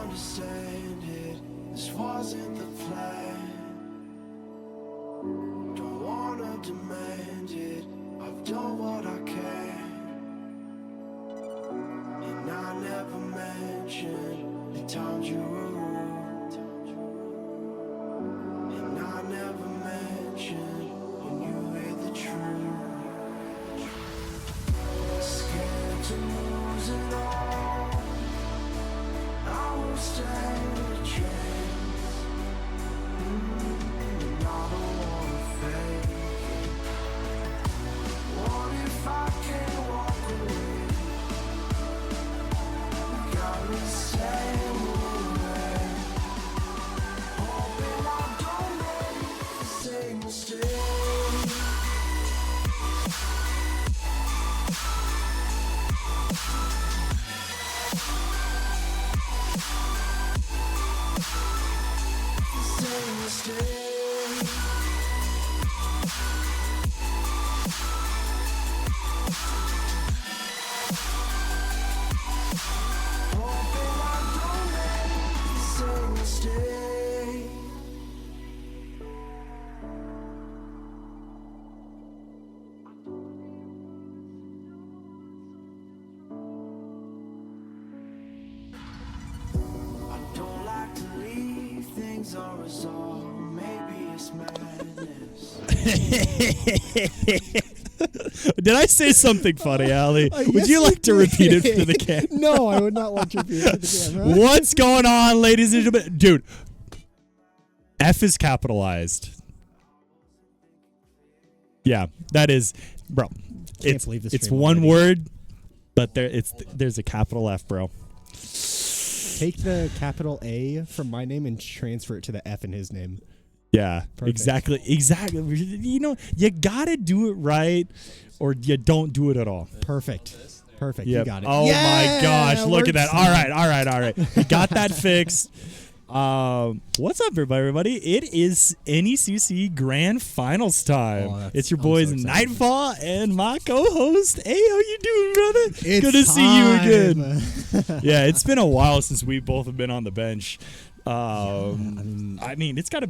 understand it. This wasn't the plan. Don't wanna demand it. I've done what I can. And I never mentioned the times you were rude. And I never mentioned when you hear the truth. Scared to lose it all. I will stand a chance. And I don't wanna fake it. What if I can't walk away? Gotta stay away. Hoping I don't make the same mistake. things are resolved. Maybe it's madness. Did I say something funny, Ali? Would you like to repeat it to the camera? No, I would not like to repeat it to the camera. What's going on, ladies and gentlemen? Dude, F is capitalized. Yeah, that is, bro. Can't believe this It's stream one already. word, but there's a capital F, bro. Take the capital A from my name and transfer it to the F in his name. Yeah, Perfect. exactly. You know, you gotta do it right, or you don't do it at all. Perfect. Perfect. Yep. You got it. Oh my gosh, look at that. works. All right. We got that fixed. What's up, everybody? It is NECC Grand Finals time. Oh, it's your I'm boys so excited. Nightfall and my co-host. Hey, how you doing, brother? It's Good to see you again. time. Yeah, it's been a while since we both have been on the bench. I mean, This has got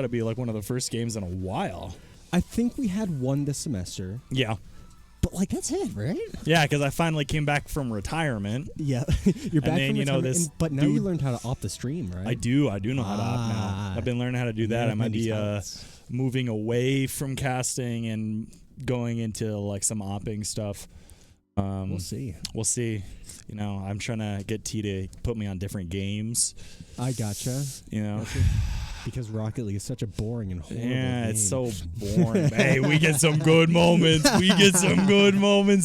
to be like one of the first games in a while. I think we had one this semester, Yeah. but like that's it, right? Yeah, because I finally came back from retirement. Yeah, you're back then, from you know, retirement, this but now you dude- learned how to opt the stream, right? I do know how to opt now. I've been learning how to do that. I might be moving away from casting and going into like some opping stuff. We'll see. We'll see. You know, I'm trying to get T to put me on different games. I gotcha. You know, Because Rocket League is such a boring and horrible yeah, game. it's so boring. Hey, we get some good moments.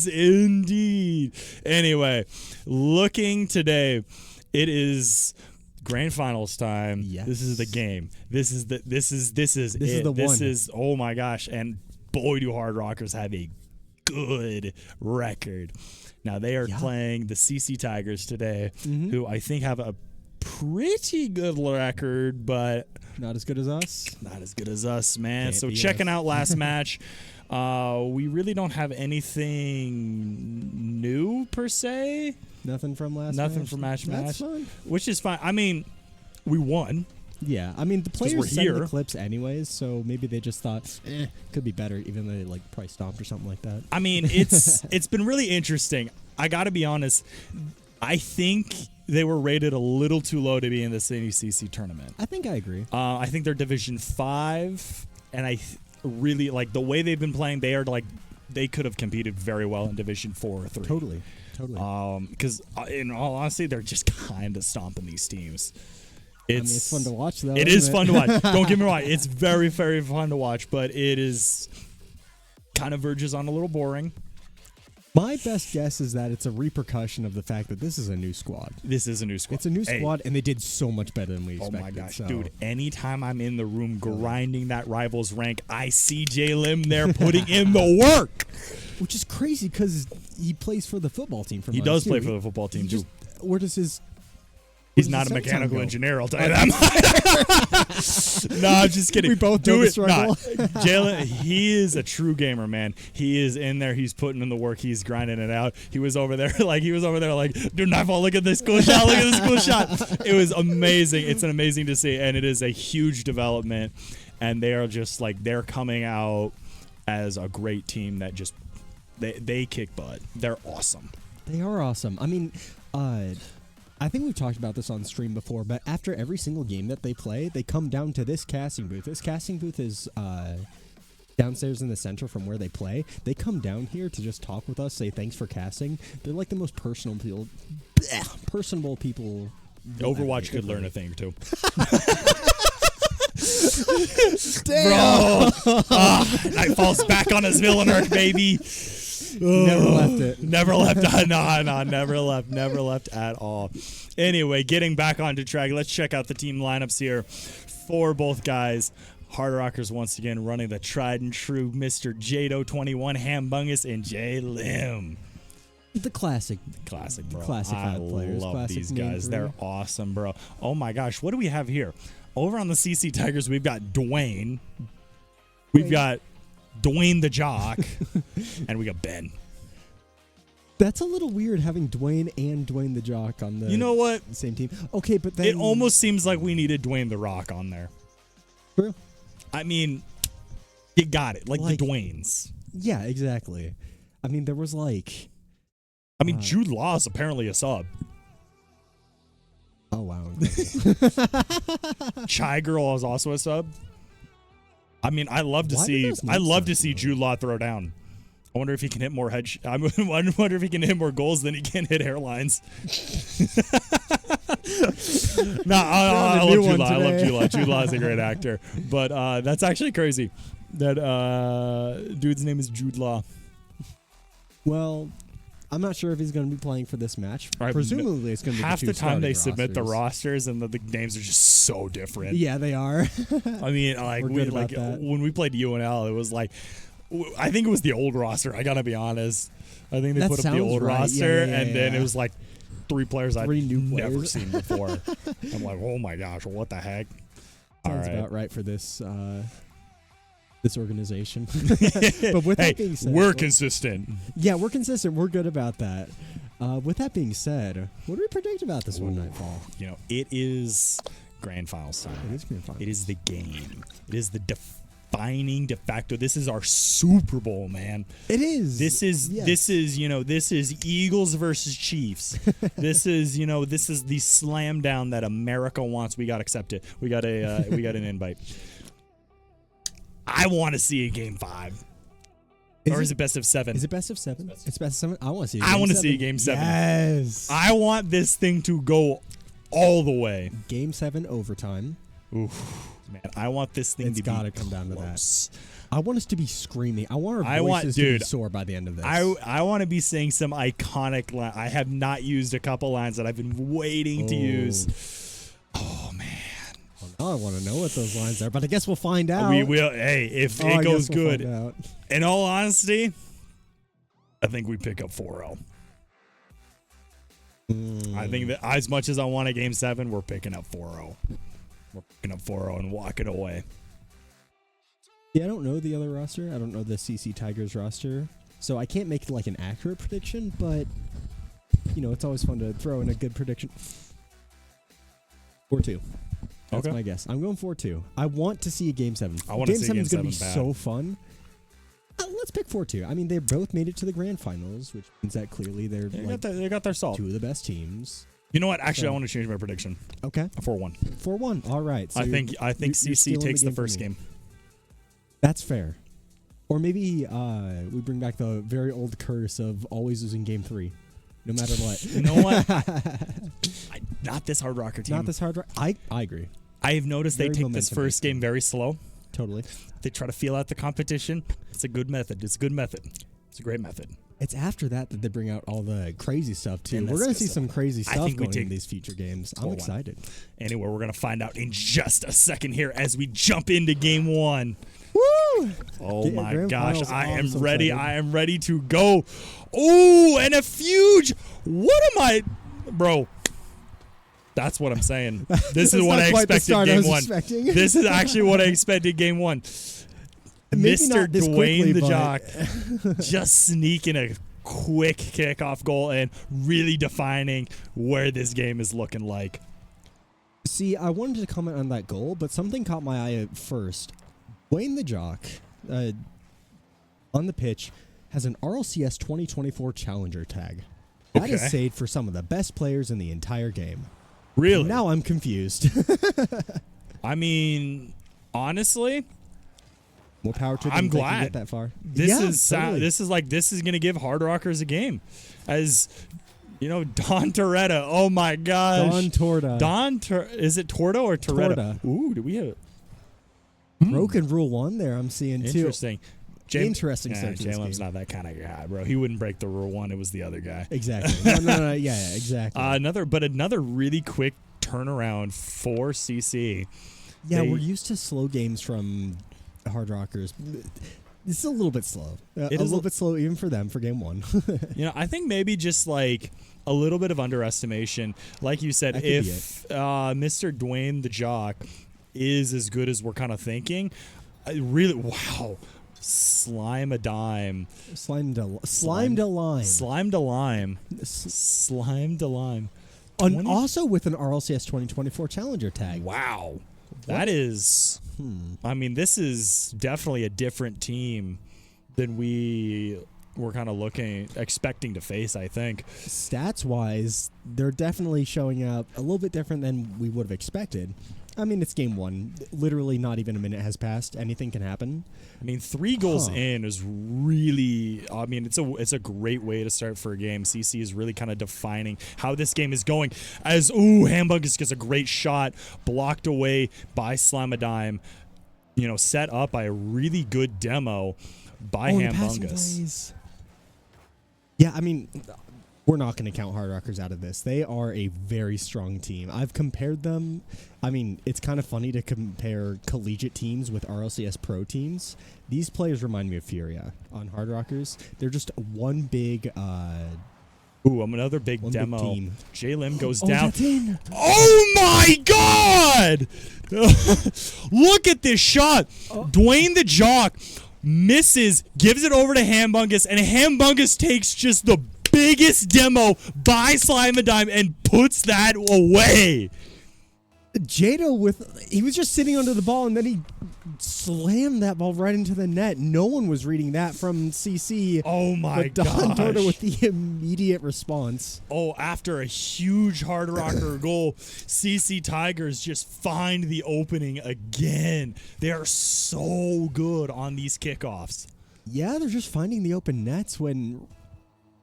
Indeed. Anyway, looking today, it is grand finals time. Yes. This is the game. This is it. the This one. is, oh my gosh, and boy do Hard Rockers have a good record. Now they are playing the CC Tigers today, who I think have a pretty good record, but Not as good as us. not as good as us, man. Can't So beat checking us. out last match, we really don't have anything new per se, Nothing from last Nothing match? from match. That's fine. which is fine. I mean, we won. Yeah, I mean, the we're players send here. the clips anyways, so maybe they just thought, could be better, even though they like probably stomped or something like that. I mean, it's been really interesting. I got to be honest. I think they were rated a little too low to be in this NECC tournament. I think I agree. I think they're Division 5, and I really like the way they've been playing. They are like they could have competed very well in Division 4 or 3. Totally. Because in all honesty, they're just kind of stomping these teams. It's fun to watch, though. It is fun to watch. Don't get me wrong. It's very, very fun to watch, but it is kind of verges on a little boring. My best guess is that it's a repercussion of the fact that this is a new squad. This is a new squad. It's a new Hey, squad, and they did so much better than we oh expected. my gosh, so. dude. Anytime I'm in the room grinding that rivals rank, I see Jay Lim there putting in the work. Which is crazy because he plays for the football team. From He does play for the football team, too. Where does his... He's where not does a his second mechanical time go? engineer, I'll tell you that. No, I'm just kidding. We both do know the it. Nah, struggle. Jalen, he is a true gamer, man. He is in there. He's putting in the work. He's grinding it out. He was over there like, dude, Knightfall, look at this cool shot. Look at this cool shot. It was amazing. It's amazing to see, and it is a huge development. And they are just like, they're coming out as a great team that just, they kick butt. They're awesome. They are awesome. I mean, I think we've talked about this on stream before, but after every single game that they play, they come down to this casting booth. This casting booth is downstairs in the center from where they play. They come down here to just talk with us, say thanks for casting. They're like the most personable people. Overwatch could learn a thing or two. Damn. Bro, Nightfall's back on his villain arc, baby. Never left it. Never left. No, never left at all. Anyway, getting back onto track, let's check out the team lineups here for both guys. Hard Rockers once again running the tried and true Mr. Jado21, Hambungus, and Jay Lim. The classic. Classic, bro. Classic I five players. love Classic these main guys. three. They're awesome, bro. Oh my gosh, what do we have here? Over on the CC Tigers, we've got Dwayne. We've got Dwayne the Jock, and we got Ben. That's a little weird having Dwayne and Dwayne the Jock on the You know what? same team. Okay, but then It almost seems like we needed Dwayne the Rock on there. True. I mean, you got it. Like Like- the Dwaynes. Yeah, exactly. I mean, there was like, I mean, Jude Law is apparently a sub. oh wow, Chai Girl is also a sub. I mean, I love to Why do see. those I names love sound to see Jude Law throw down. I wonder if he can hit more head. I wonder if he can hit more goals than he can hit hairlines. No, I love Jude Law. I love Jude Law. Jude Law is a great actor, but that's actually crazy. That dude's name is Jude Law. Well, I'm not sure if he's going to be playing for this match. Right, Presumably, it's going to be half the time they submit the rosters. rosters and the names are just so different. Yeah, they are. I mean, like We're good about that. when we played UNL, it was like I think it was the old roster. I gotta be honest. I think they That put up the sounds old right. roster, Yeah, and then yeah. it was like 3 players I'd Three new never players. seen before. I'm like, oh my gosh, what the heck? Sounds All right. about right for this this organization. But with that being said, we're consistent. yeah, we're consistent. We're good about that. With that being said, what do we predict about this one, Knightfall? You know, it is grand finals time. It is grand finals. It is the game. It is the defining de facto. This is our Super Bowl, man. It is. This is Yes. this is Eagles versus Chiefs. This is the slam down that America wants. We got to accept it. We got an invite. I want to see a game 5. Or is it best of 7? Is it best of 7? It's best of 7. I want to see. I want to see a game 7. Yes. I want this thing to go all the way. Game 7 overtime. Oof, man, I want this thing It's to be gotta come down to close. I want us to be screaming. I want our I want- voices to dude, be sore by the end of this. I want to be saying some iconic line. I have not used a couple lines that I've been waiting to use. Oh man, Now I want to know what those lines are, but I guess we'll find out. we will. Hey, if Oh, I it goes guess we'll good, find out. in all honesty, I think we pick up 4-0. I think that as much as I want a game 7, we're picking up 4-0. We're picking up 4-0 and walking away. Yeah, I don't know the other roster. I don't know the CC Tigers roster, so I can't make like an accurate prediction. But it's always fun to throw in a good prediction. 4-2. That's Okay. my guess. I'm going 4-2. I want to see a game 7. I want to Game see 7 game is going to 7 be bad. so fun. Let's pick 4-2. I mean, they both made it to the grand finals, which means that clearly they're They got their salt. 2 of the best teams. You know what? Actually, I So- want to change my prediction. Okay, A 4-1. 4-1. All right. So I think you're CC stealing takes the game from first me. game. That's fair. Or maybe we bring back the very old curse of always losing game 3, no matter what. You know what? Not this Hard Rocker team. Not this hard. I agree. I have noticed they Very take this momentum-based first game very slow. Totally. They try to feel out the competition. It's a good method. It's a good method. It's a great method. It's after that they bring out all the crazy stuff too. And We're that's gonna good see stuff. some crazy I stuff think we going take in these future games. I'm 4-1. excited. Anyway, we're going to find out in just a second here as we jump into game 1. Woo! Oh Get my grand gosh, finals. I I'm am so ready. excited. I am ready to go. Oh, and a huge. What am I, bro? That's what I'm saying. This is That's what not I quite the expected start I game was 1. expecting. This is actually what I expected game 1. Maybe Mr. not this Dwayne quickly, the but- Jock just sneaking a quick kickoff goal and really defining where this game is looking like. See, I wanted to comment on that goal, but something caught my eye at first. Wayne the Jock, on the pitch, has an RLCS 2024 Challenger tag. That is Okay. saved for some of the best players in the entire game. Really? Now I'm confused. I mean, honestly, More power to them. I'm if they can glad. get that far. this Yeah, is totally. this is going to give Hard Rockers a game. As Don Toretta. Oh my gosh. Don Torta. Is it Torta or Toretta? Torta. Ooh, do we have Broken rule 1 there I'm seeing too. interesting. Interesting search in this Jalen's game. not that kind of guy, bro. He wouldn't break the rule 1. It was the other guy. Exactly. No, yeah, exactly. Another really quick turnaround for CC. yeah, they- we're used to slow games from Hard Rockers. This is a little bit slow. It A is little bit slow even for them for game 1. I think maybe just like a little bit of underestimation. Like you said, That could be if Mr. Dwayne the Jock is as good as we're kind of thinking, wow. Slime a dime. Slimed a line. Slimed a lime. Slimed a lime. And 20 also with an RLCS 2024 Challenger tag. Wow. That is, I mean, this is definitely a different team than we we're kind of expecting to face, I think. Stats-wise, they're definitely showing up a little bit different than we would have expected. I mean, it's game one. Literally not even a minute has passed. Anything can happen. I mean, 3 goals in is really, I mean, it's a great way to start for a game. CC is really kind of defining how this game is going. As, Hamburgus gets a great shot, blocked away by Slamadime, set up by a really good demo by Hamburgus. Yeah, I mean, we're not going to count Hard Rockers out of this. They are a very strong team. I've compared them. I mean, it's kind of funny to compare collegiate teams with RLCS pro teams. These players remind me of Furia on Hard Rockers. They're just one big... another big demo. Big team. J-Lim goes down. That's in. Oh, my God! Look at this shot. Dwayne the Jock misses, gives it over to Hambungus, and Hambungus takes just the biggest demo by Slimadime and puts that away. Jado he was just sitting under the ball and then he slammed that ball right into the net. No one was reading that from CC. Oh my gosh. Don Torta with the immediate response. After a huge Hard Rocker goal, CC Tigers just find the opening again. They are so good on these kickoffs. Yeah, they're just finding the open nets when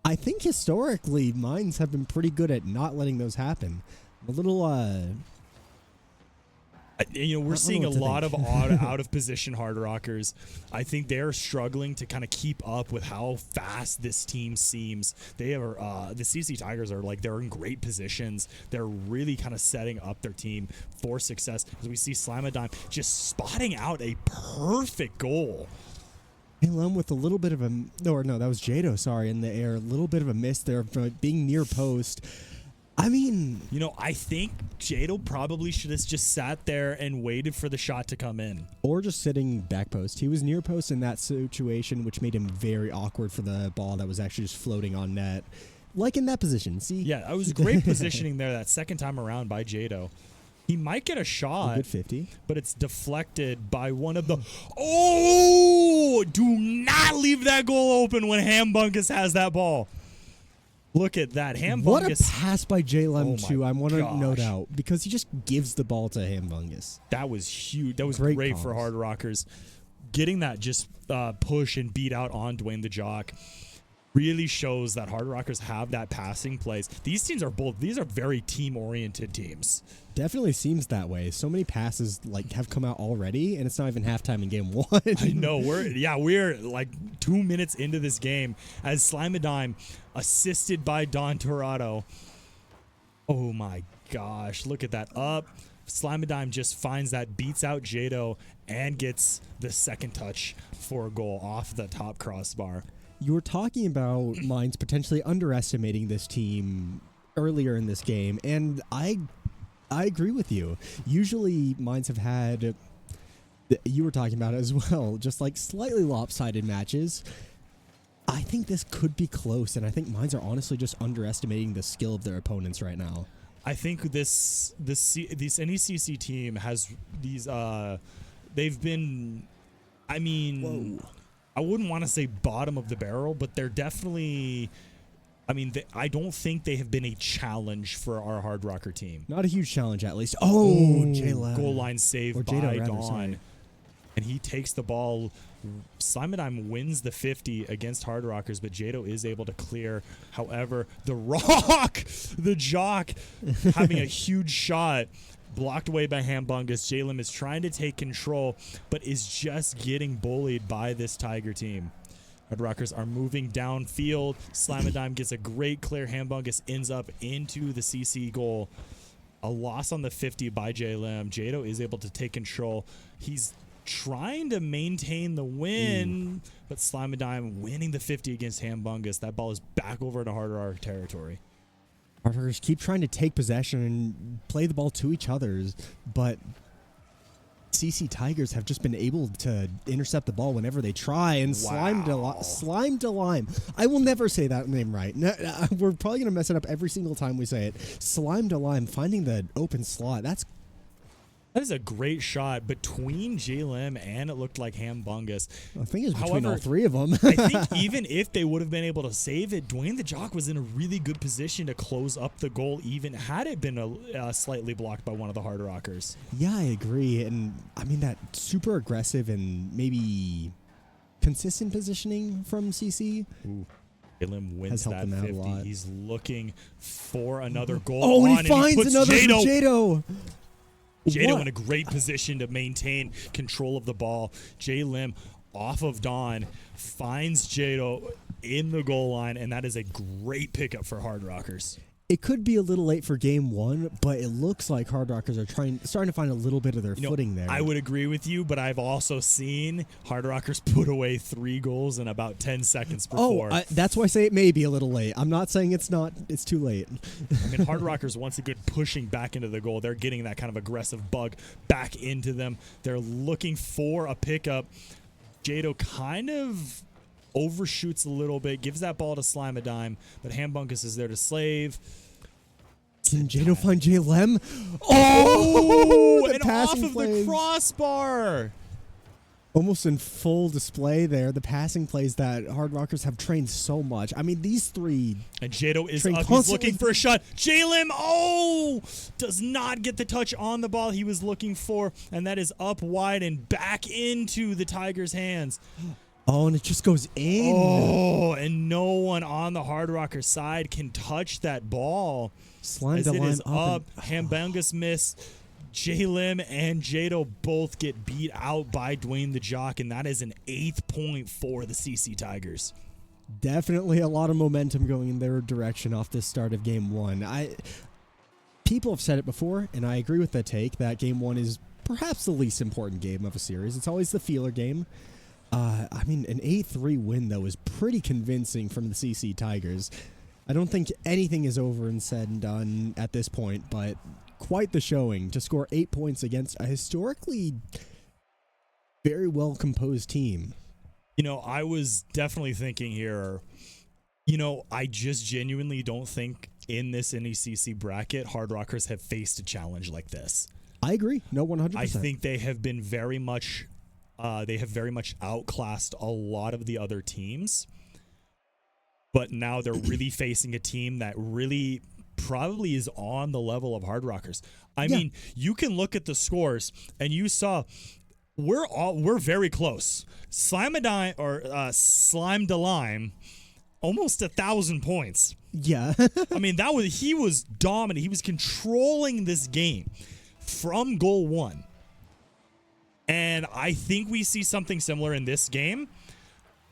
I think historically Mines have been pretty good at not letting those happen. A little we're seeing a lot of out of position Hard Rockers. I think they're struggling to kind of keep up with how fast this team seems. They are the CC Tigers are they're in great positions. They're really kind of setting up their team for success as we see Slamadime just spotting out a perfect goal. Lum with a little bit of a no, that was Jado, sorry, in the air. A little bit of a miss there from being near post. I mean, I think Jado probably should have just sat there and waited for the shot to come in. Or just sitting back post. He was near post in that situation, which made him very awkward for the ball that was actually just floating on net. Like in that position, see? Yeah, it was great positioning there that second time around by Jado. He might get a shot, a good 50, but it's deflected by one of the... Oh! Do not leave that goal open when Hambungus has that ball. Look at that. Hambungus. What a pass by J-Lem, too. I want to gosh. note out, because he just gives the ball to Hambungus. That was huge. That was great for Hard Rockers. Getting that just push and beat out on Dwayne the Jock really shows that Hard Rockers have that passing plays. These are very team-oriented teams. Definitely seems that way. So many passes have come out already, and it's not even halftime in game 1. I know. We're 2 minutes into this game as Slimadime, assisted by Don Torado. Oh my gosh, look at that up. Slimadime just finds that, beats out Jado, and gets the second touch for a goal off the top crossbar. You were talking about Mines potentially underestimating this team earlier in this game, and I agree with you. Usually Mines have had, you were talking about it as well, just slightly lopsided matches. I think this could be close, and I think Mines are honestly just underestimating the skill of their opponents right now. I think this NECC team has these, they've been, whoa. I wouldn't want to say bottom of the barrel, but they're definitely... I don't think they have been a challenge for our Hard Rocker team. Not a huge challenge, at least. J-Lab. Goal line save by Dawn. And he takes the ball. Slimadime wins the 50 against Hard Rockers, but Jado is able to clear. However, the Jock, having a huge shot, blocked away by Hambungus. J-Lim is trying to take control, but is just getting bullied by this Tiger team. Hard Rockers are moving downfield. Slamadime gets a great clear. Hambungus ends up into the CC goal. A loss on the 50 by J-Lim. Jado is able to take control. He's trying to maintain the win, but Slamadime winning the 50 against Hambungus. That ball is back over to Hard Rocker territory. Hard Rockers keep trying to take possession and play the ball to each other, but CC Tigers have just been able to intercept the ball whenever they try, and Slime Delime. I will never say that name right. No, we're probably going to mess it up every single time we say it. Slime Delime finding the open slot. That's That is a great shot between J-Lim and it looked like Hambungus. I think it's between all However, three of them. I think even if they would have been able to save it, Dwayne the Jock was in a really good position to close up the goal, even had it been slightly blocked by one of the Hard Rockers. Yeah, I agree. And I mean, that super aggressive and maybe consistent positioning from CC. J-Lim wins Has helped that him out a 50. lot. He's looking for another goal. Oh, on, and he finds puts another from Jado. Jado. Jado What? in a great position to maintain control of the ball. J-Lim off of Don finds Jado in the goal line, and that is a great pickup for Hard Rockers. It could be a little late for game one, but it looks like Hard Rockers are starting to find a little bit of their footing there. I would agree with you, but I've also seen Hard Rockers put away 3 goals in about 10 seconds before. That's why I say it may be a little late. I'm not saying it's not. It's too late. I mean, Hard Rockers, once again, pushing back into the goal. They're getting that kind of aggressive bug back into them. They're looking for a pickup. Jado kind of overshoots a little bit, gives that ball to Slime a Dime, but Hambungus is there to slave. Can Jado find J-Lem? Oh, the and off passing of plays. the crossbar. Almost in full display there. The passing plays that Hard Rockers have trained so much. I mean, these three. And Jado is Train up. He's constantly- looking for a shot. J-Lim, does not get the touch on the ball he was looking for, and that is up wide and back into the Tigers' hands. Oh, and it just goes in. Oh, and no one on the Hard Rocker side can touch that ball. Slime As to it line is up, and- Hambungus miss. J-Lim and Jado both get beat out by Dwayne the Jock, and that is an 8th point for the CC Tigers. Definitely a lot of momentum going in their direction off the start of game one. People have said it before, and I agree with that take, that game one is perhaps the least important game of a series. It's always the feeler game. I mean, an 8-3 win, though, is pretty convincing from the CC Tigers. I don't think anything is over and said and done at this point, but quite the showing to score 8 points against a historically very well-composed team. You know, I was definitely thinking here, I just genuinely don't think in this NECC bracket, Hard Rockers have faced a challenge like this. I agree. No, 100%. I think they have been very much outclassed a lot of the other teams. But now they're really facing a team that really probably is on the level of Hard Rockers. I mean, you can look at the scores and you saw we're very close. Slime to Lime, almost 1,000 points. Yeah. I mean, he was dominant. He was controlling this game from goal one. And I think we see something similar in this game.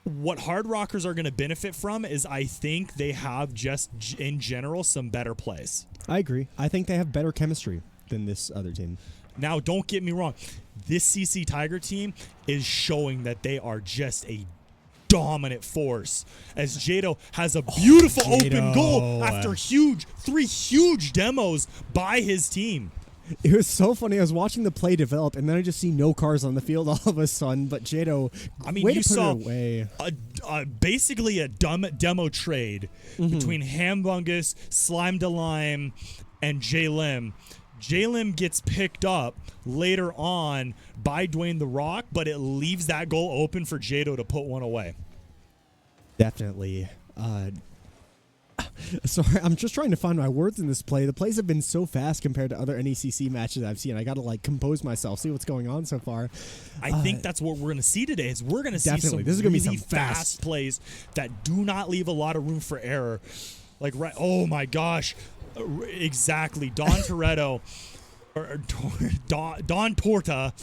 What Hard Rockers are going to benefit from is I think they have just in general some better plays. I agree. I think they have better chemistry than this other team. Now, don't get me wrong. This CC Tiger team is showing that they are just a dominant force as Jado has a beautiful open goal after 3 huge demos by his team. It was so funny. I was watching the play develop, and then I just see no cars on the field all of a sudden. But Jado, way you to put saw it away. basically a demo trade between Hambungus, Slime to Lime, and J-Lim. J-Lim gets picked up later on by Dwayne the Rock, but it leaves that goal open for Jado to put one away. Definitely. Sorry, I'm just trying to find my words in this play. The plays have been so fast compared to other NECC matches I've seen. I got to compose myself, see what's going on so far. I think that's what we're going to see today. Is we're going to see some This is gonna be really some fast plays that do not leave a lot of room for error. Oh my gosh, exactly. Don Toretto or Don Torta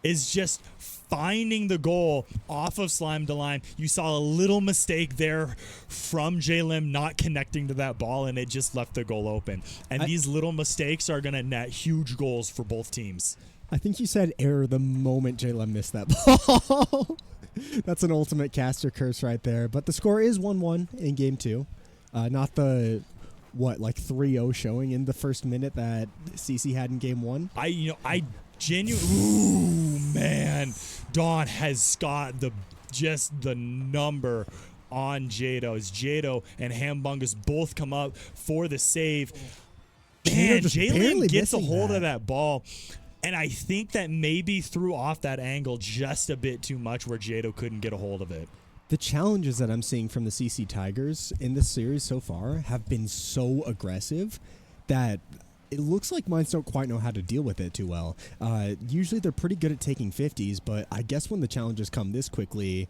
is just finding the goal off of Slime to Line. You saw a little mistake there from J-Lim not connecting to that ball, and it just left the goal open. And these little mistakes are going to net huge goals for both teams. I think you said error the moment J-Lem missed that ball. That's an ultimate caster curse right there. But the score is 1-1 in game two. Not the 3-0 showing in the first minute that CC had in game one. Ooh, man. Don has got the number on Jado. As Jado and Hambungus both come up for the save. Man, J-Lim gets a hold of that ball. And I think that maybe threw off that angle just a bit too much where Jado couldn't get a hold of it. The challenges that I'm seeing from the CC Tigers in this series so far have been so aggressive that it looks like Mines don't quite know how to deal with it too well. Usually they're pretty good at taking 50s, but I guess when the challenges come this quickly,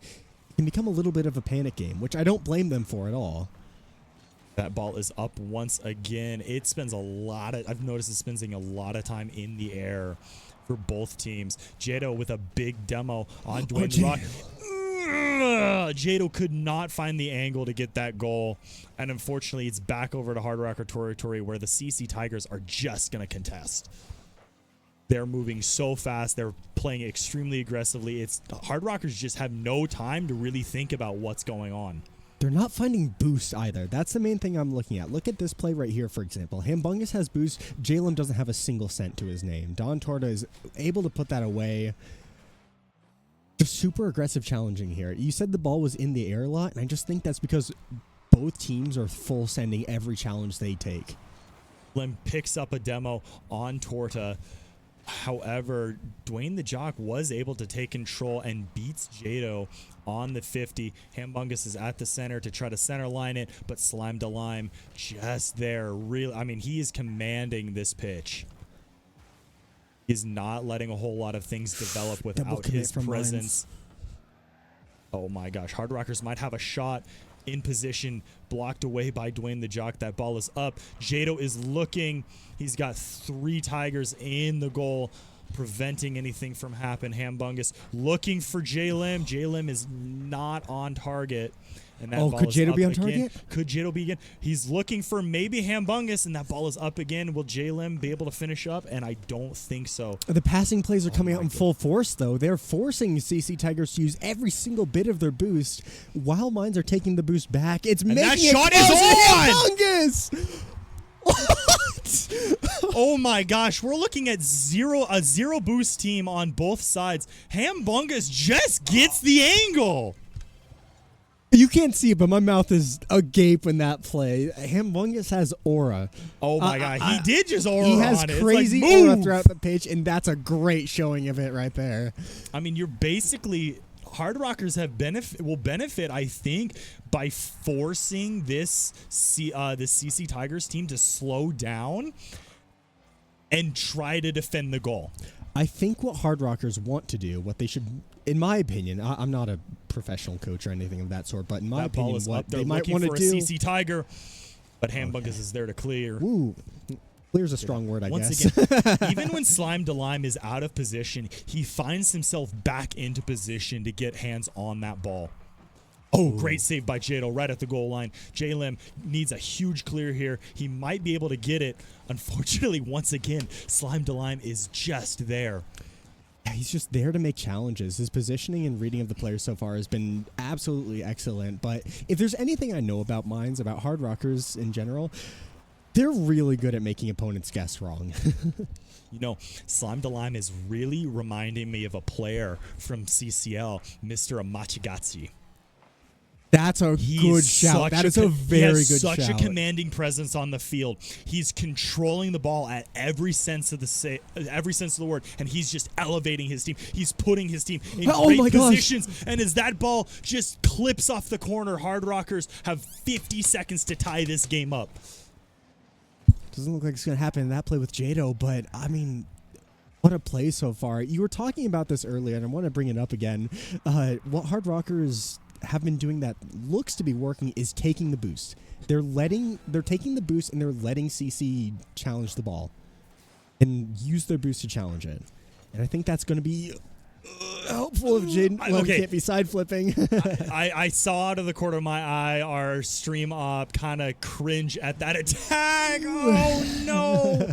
it can become a little bit of a panic game, which I don't blame them for at all. That ball is up once again. It spends I've noticed it spending a lot of time in the air for both teams. Jado with a big demo on Dwayne The Rock. Jado could not find the angle to get that goal. And unfortunately, it's back over to Hard Rocker territory where the CC Tigers are just going to contest. They're moving so fast. They're playing extremely aggressively. Hard Rockers just have no time to really think about what's going on. They're not finding boost either. That's the main thing I'm looking at. Look at this play right here, for example. Hambungus has boost. Jalen doesn't have a single cent to his name. Don Torta is able to put that away. Just super aggressive challenging here. You said the ball was in the air a lot, and I just think that's because both teams are full sending every challenge they take. Lim picks up a demo on Torta. However, Dwayne the Jock was able to take control and beats Jado on the 50. Hambungus is at the center to try to center line it, but Slime to Lime just there. He is commanding this pitch. He's not letting a whole lot of things develop without his presence. Oh my gosh, Hard Rockers might have a shot in position, blocked away by Dwayne the Jock. That ball is up. Jado is looking. He's got 3 Tigers in the goal, preventing anything from happening. Hambungus looking for J-Lim. J-Lim is not on target. And that ball could is Jado up be on again. target? Could Jado be again? He's looking for maybe Hambungus, and that ball is up again. Will J-Lim be able to finish up? And I don't think so. The passing plays are coming out in full force, though. They're forcing CC Tigers to use every single bit of their boost while Mines are taking the boost back. It's making that shot is on! Hambungus! What? Oh my gosh, we're looking at a zero boost team on both sides. Hambungus just gets the angle. You can't see it, but my mouth is agape in that play. Hambungus has aura. Oh my god, he did just aura He has on it. crazy It's like, aura throughout the pitch, and that's a great showing of it right there. I mean, you're basically Hard Rockers will benefit, I think, by forcing this CC Tigers team to slow down and try to defend the goal. I think what Hard Rockers want to do, what they should, in my opinion, I'm not a professional coach or anything of that sort, but in my opinion, what they might want to do. CC Tiger, but Hambungus is there to clear. Ooh, clear's a strong word, I Once guess. again, even when Slime to Lime is out of position, he finds himself back into position to get hands on that ball. Oh, great save by Jado right at the goal line. J-Lim needs a huge clear here. He might be able to get it. Unfortunately, once again, Slime to Lime is just there. Yeah, he's just there to make challenges. His positioning and reading of the players so far has been absolutely excellent. But if there's anything I know about Mines, about Hard Rockers in general, they're really good at making opponents guess wrong. You know, Slime to Lime is really reminding me of a player from CCL, Mr. Amachigatsi. That's a good shout. That is a very good shout. Such a commanding presence on the field. He's controlling the ball at every sense of the word, and he's just elevating his team. He's putting his team in great positions, and as that ball just clips off the corner, Hard Rockers have 50 seconds to tie this game up. Doesn't look like it's going to happen in that play with Jado, but I mean, what a play so far. You were talking about this earlier, and I want to bring it up again. What Hard Rockers have been doing that looks to be working is taking the boost. They're taking the boost and they're letting CC challenge the ball and use their boost to challenge it. And I think that's going to be helpful if Jaden can't be side flipping. I saw out of the corner of my eye our stream op kind of cringe at that attack. Oh no.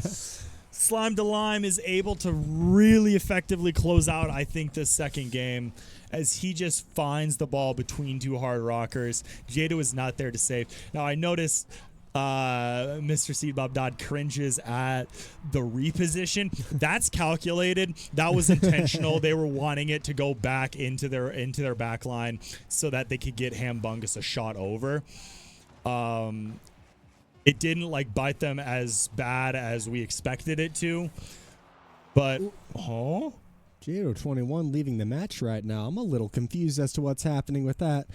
Slime to Lime is able to really effectively close out, I think, this second game as he just finds the ball between 2 Hard Rockers. Jado is not there to save. Now, I noticed Mr. Seed Bob Dodd cringes at the reposition. That's calculated. That was intentional. They were wanting it to go back into their back line so that they could get Hambungus a shot over. It didn't bite them as bad as we expected it to. But oh, Jado21 leaving the match right now. I'm a little confused as to what's happening with that.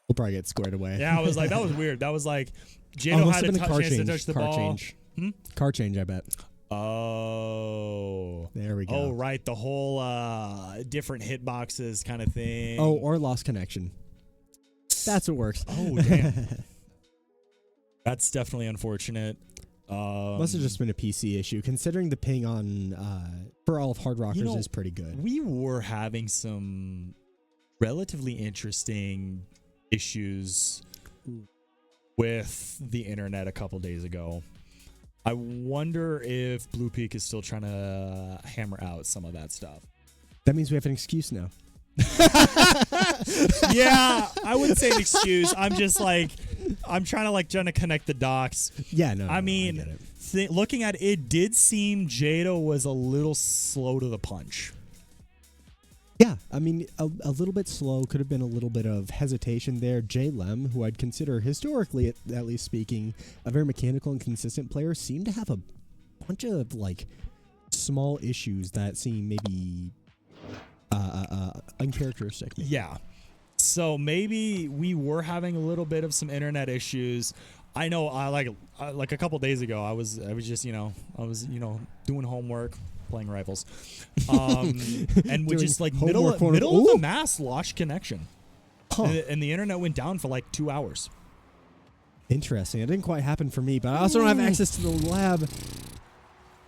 We'll probably get squared away. yeah, I was like, that was weird. That was like Must Jado had have a been a car chance to change. touch the Car ball. change. Car change, I bet. Oh, There we go. oh, right, the whole different hitboxes kind of thing. Oh, or lost connection. That's what works. Oh, damn. That's definitely unfortunate. Must have just been a PC issue, considering the ping on for all of Hard Rockers is pretty good. We were having some relatively interesting issues with the internet a couple days ago. I wonder if Blue Peak is still trying to hammer out some of that stuff. That means we have an excuse now. Yeah, I wouldn't say an excuse. I'm just like, I'm trying to connect the dots. Yeah, no. I mean, get it. looking at it, it did seem Jado was a little slow to the punch. Yeah, I mean, a little bit slow. Could have been a little bit of hesitation there. Jay Lem, who I'd consider historically, at least speaking, a very mechanical and consistent player, seemed to have a bunch of like small issues that seem maybe uncharacteristic. Yeah. So maybe we were having a little bit of some internet issues. I know, like a couple days ago, I was just doing homework, playing rifles, and we just like middle of the mass lost connection, and the internet went down for like 2 hours. Interesting. It didn't quite happen for me, but I also don't have access to the lab.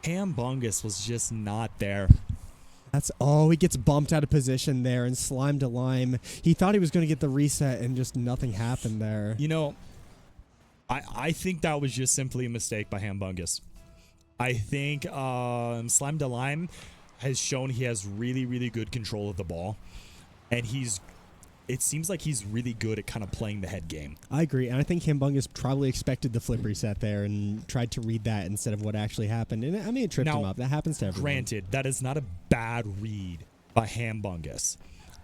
Hambungus was just not there. He gets bumped out of position there and Slime to Lime. He thought he was going to get the reset and just nothing happened there. You know, I think that was just simply a mistake by Hambungus. I think Slime to Lime has shown he has really, really good control of the ball. And it seems like he's really good at kind of playing the head game. I agree. And I think Hambungus probably expected the flip reset there and tried to read that instead of what actually happened. And I mean, it tripped him up. That happens to everyone. Granted, that is not a bad read by Hambungus.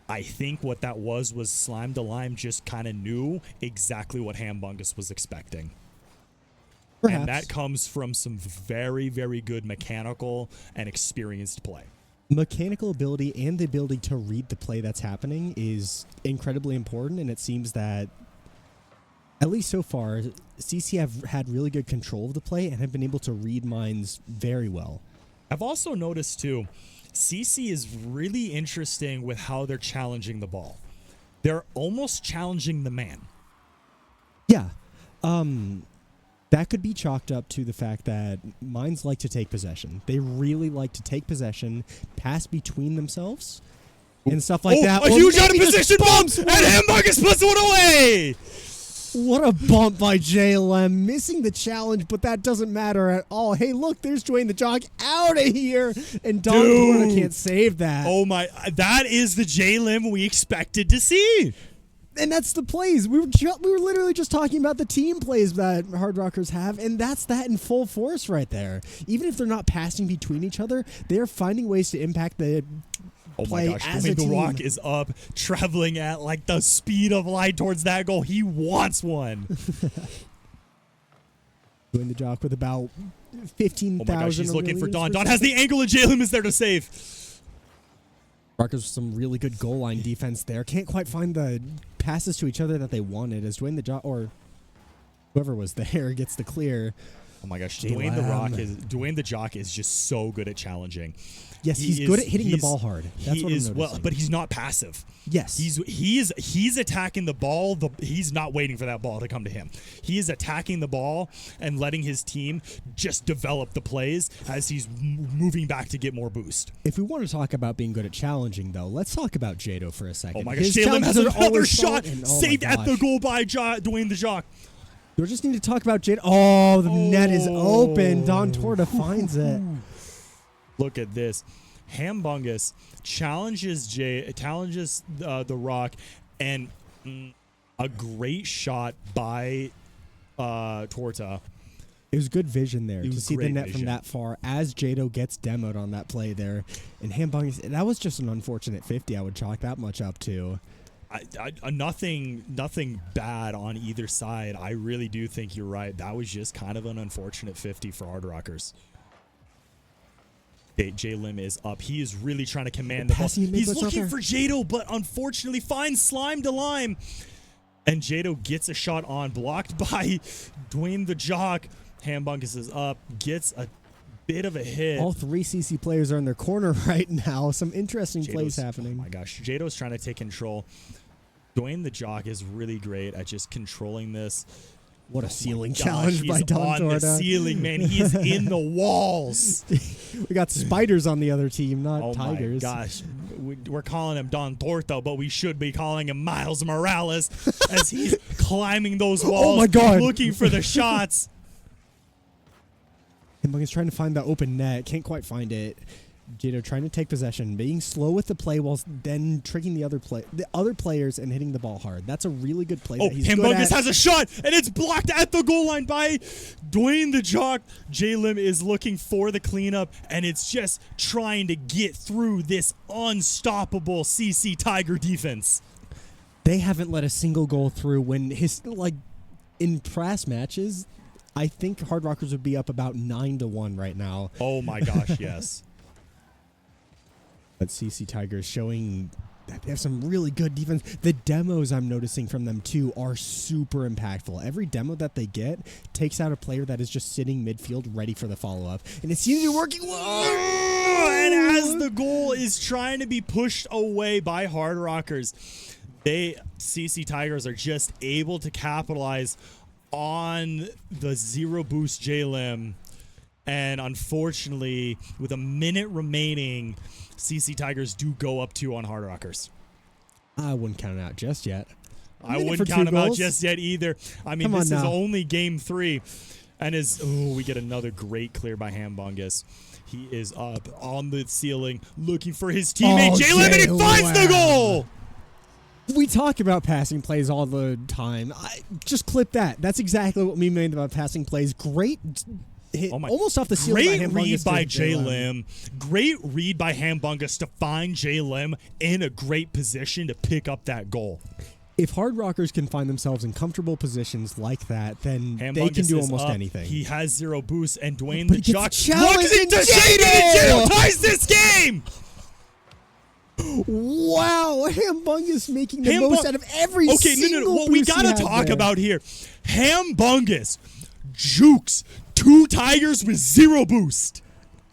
I think what that was Slime to Lime just kind of knew exactly what Hambungus was expecting. Perhaps. And that comes from some very, very good mechanical and experienced play. Mechanical ability and the ability to read the play that's happening is incredibly important, and it seems that, at least so far, CC have had really good control of the play and have been able to read minds very well. I've also noticed, too, CC is really interesting with how they're challenging the ball. They're almost challenging the man. Yeah. That could be chalked up to the fact that Minds like to take possession. They really like to take possession, pass between themselves, and stuff like that. A huge out of position bump, and Hambungus puts one away! What a bump by JLM, missing the challenge, but that doesn't matter at all. Hey, look, there's Dwayne the Jock out of here, and Don Porter can't save that. Oh my, that is the JLM we expected to see. And that's the plays. We were literally just talking about the team plays that Hard Rockers have, and that's that in full force right there. Even if they're not passing between each other, they're finding ways to impact the play my gosh, as a Dwayne the team. Rock is up, traveling at like the speed of light towards that goal. He wants one. Dwayne the Jock with about 15,000. Oh my gosh, he's looking for Don. Don has the angle, and Jalen is there to save. Rockers with some really good goal line defense there. Can't quite find the passes to each other that they wanted as Dwayne the Jock, or whoever was there, gets the clear. Oh my gosh, J-Lam. Dwayne the Jock is just so good at challenging. Yes, he's good at hitting the ball hard. That's what I'm noticing. But he's not passive. Yes. He's attacking the ball. He's not waiting for that ball to come to him. He is attacking the ball and letting his team just develop the plays as he's moving back to get more boost. If we want to talk about being good at challenging, though, let's talk about Jado for a second. Oh my gosh, Jalen has another shot saved at the goal by Dwayne the Jock. We just need to talk about Jado. Oh, the net is open. Don Torta finds it. Look at this. Hambungus challenges the Rock, and a great shot by Torta. It was good vision there to see the net vision from that far as Jado gets demoed on that play there. And Hambungus, that was just an unfortunate 50. I would chalk that much up to. Nothing bad on either side. I really do think you're right. That was just kind of an unfortunate 50 for Hard Rockers. J Lim is up. He is really trying to command the ball. Passing He's what's looking out for Jado, but unfortunately finds Slime to Lime. And Jado gets a shot on, blocked by Dwayne the Jock. Hambungus is up, gets a bit of a hit. All 3 CC players are in their corner right now. Some interesting plays happening. Oh my gosh, Jado's trying to take control. Dwayne the Jock is really great at just controlling this. What a ceiling Gosh, challenge by he's Don on the Torda. ceiling, man. He's in the walls. We got spiders on the other team, not Oh tigers. my gosh. We're calling him Don Torto, but we should be calling him Miles Morales as he's climbing those walls, Oh my God. looking for the shots. Hambungus trying to find the open net. Can't quite find it. Jado trying to take possession, being slow with the play while then tricking the other players and hitting the ball hard. That's a really good play. Oh, that he's good Hambungus at. has a shot, and it's blocked at the goal line by Dwayne the Jock. J-Lim is looking for the cleanup, and it's just trying to get through this unstoppable CC Tiger defense. They haven't let a single goal through when in past matches. I think Hard Rockers would be up about 9-1 right now. Oh my gosh, yes. But CC Tigers showing that they have some really good defense. The demos I'm noticing from them too are super impactful. Every demo that they get takes out a player that is just sitting midfield ready for the follow-up. And it seems to be working well. And as the goal is trying to be pushed away by Hard Rockers, CC Tigers are just able to capitalize on the zero boost J-Lim. And unfortunately, with a minute remaining, CC Tigers do go up 2 on Hard Rockers. I wouldn't count it out just yet. I wouldn't count them out just yet either. I mean, this is only game 3. And we get another great clear by Hambungus. He is up on the ceiling looking for his teammate, J-Lim, and he finds the goal! We talk about passing plays all the time. Just clip that. That's exactly what we mean about passing plays. Great hit, almost off the ceiling. Great read by J-Lim. Great read by Hambungus to find J-Lim in a great position to pick up that goal. If Hard Rockers can find themselves in comfortable positions like that, then they can do almost anything. He has 0 boost, and Dwayne the Jock looks challenging into Jado, and Jado ties this game! Wow, Hambungus making the most out of every single What we gotta talk about here, Hambungus jukes 2 Tigers with 0 boost.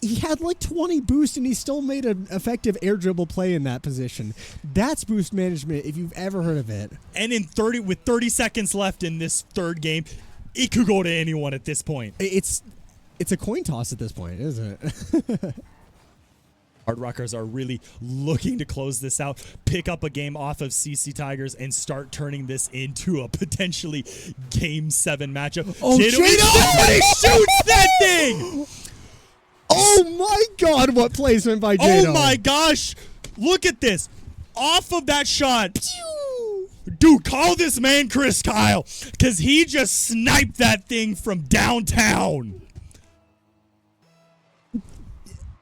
He had like 20 boost, and he still made an effective air dribble play in that position. That's boost management if you've ever heard of it. And with 30 seconds left in this third game, it could go to anyone at this point. It's a coin toss at this point, isn't it? Hard Rockers are really looking to close this out, pick up a game off of CC Tigers, and start turning this into a potentially Game 7 matchup. Oh, Jado shoots that thing! Oh my God, what placement by Jado. Oh my gosh, look at this. Off of that shot. Dude, call this man Chris Kyle, because he just sniped that thing from downtown.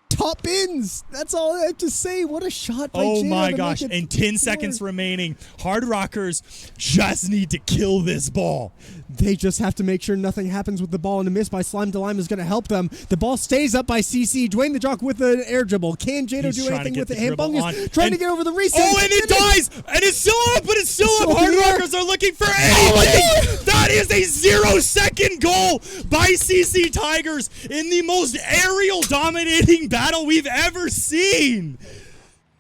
Top ins. That's all I have to say. What a shot by Oh Jado my to gosh, make it and 10 seconds remaining. Hard Rockers just need to kill this ball. They just have to make sure nothing happens with the ball, and a miss by Slime to Lime is going to help them. The ball stays up by CC. Dwayne the Jock with an air dribble. Can Jado do anything with it? Hambungus trying to get over the reset. Oh, and it dies! And it's still up, but it's still up. Hard Rockers are looking for anything. That is a 0-second goal by CC Tigers in the most aerial dominating battle we've ever seen.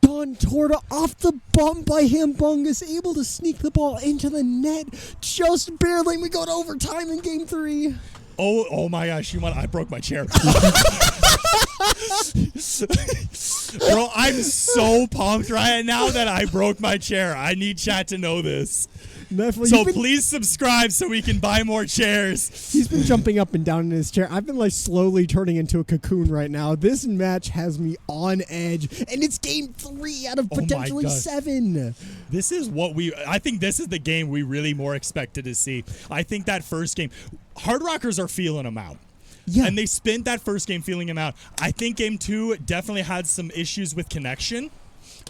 Don Torda off the bump by Hambungus, able to sneak the ball into the net just barely. We go to overtime in game 3. Oh my gosh, I broke my chair. Bro, I'm so pumped right now that I broke my chair. I need chat to know this. So please subscribe so we can buy more chairs. He's been jumping up and down in his chair. I've been like slowly turning into a cocoon right now. This match has me on edge, and it's game 3 out of potentially 7. This is I think this is the game we really more expected to see. I think that first game, Hard Rockers are feeling them out. Yeah. And they spent that first game feeling him out. I think game 2 definitely had some issues with connection